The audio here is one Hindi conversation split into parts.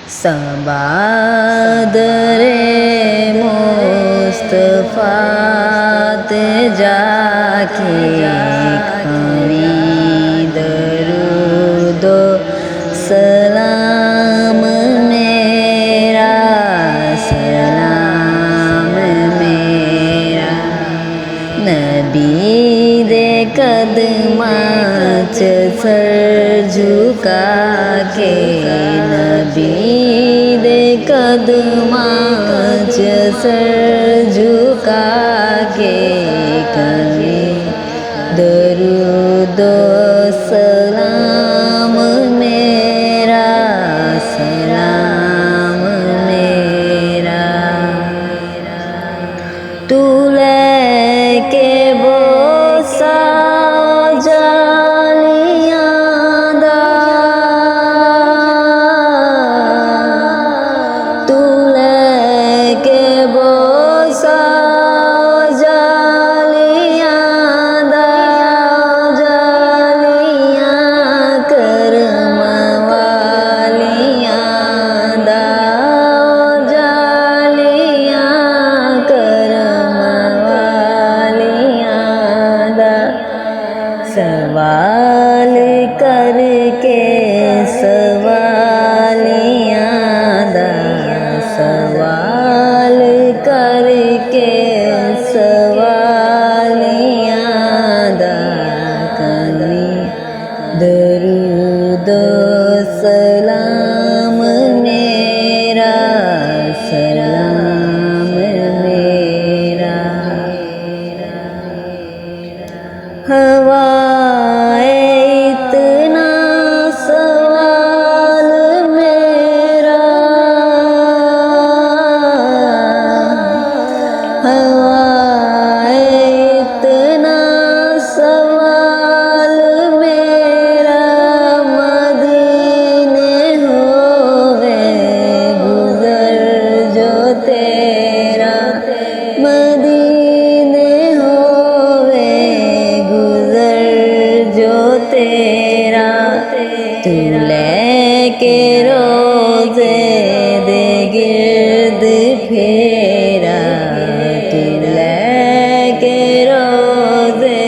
सबादरे मुस्तफा ते जाके खड़ी दरूदो सलाम मेरा नबी दे कदमां च सर झुका के नबी दे कदमां च सर झुका के करे दरूदो सलाम मेरा तू लेके बोसा जालियां दा तू लेके बोसा जालियां दा जालियां करम वालियां दा सवाल करके सवालियां दा सवाल करके सवालियां दा कली दरूदो सलाम मेरा हवाए इतना सवाल मेरा हवाए इतना सवाल मेरा मदीने होवे गुजर जो तेरा मदीने होवे तेरा तू लेके रोज़े दे गिर्द फेरा तू लेके रोज़े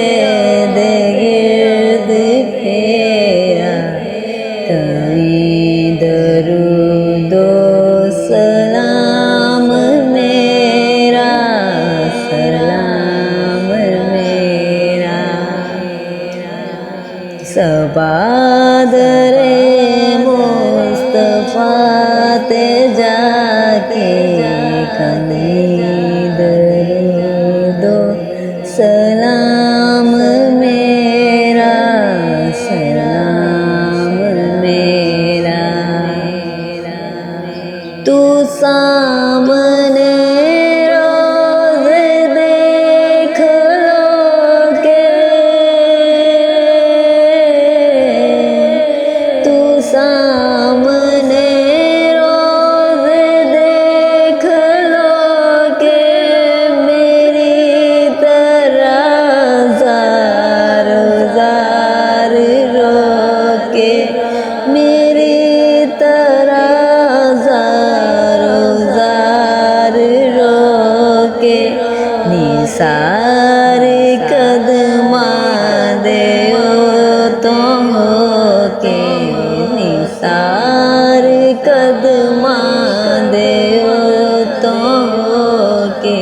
दे गिर्द फेरा कभी दरूदो सलाम मेरा सबादरे मुस्तफा ते जाके खड़ी दरूदो सलाम मेरा तू सामने सामने रोज़ देख लो के मेरी तरह ज़ार ज़ार रो के मेरी तरह ज़ार ज़ार रो के निसार कदमा दे तो हो के सार कदमा दे तो के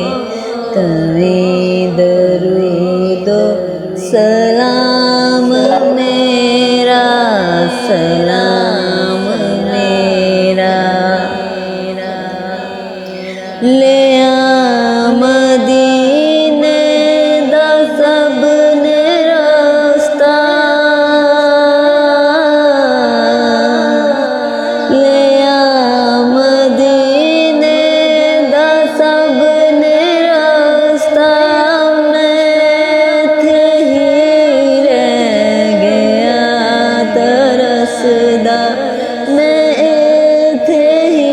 कभी दरूदो सलाम मेरा ले मदीने दा सबने रास्ता मदीने दा सबने रास्ता मैं थे ही रह गया तरसदा मैं थे ही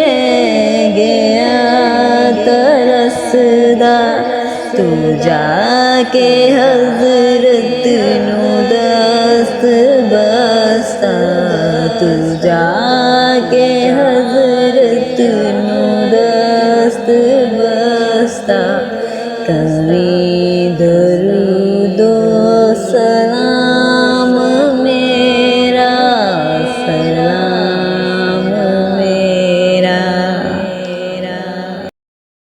रह गया तरसदा तू जाके हज़रत नू दस्त बस्ता तू जा के हजरत नू दस्त बस्ता कभी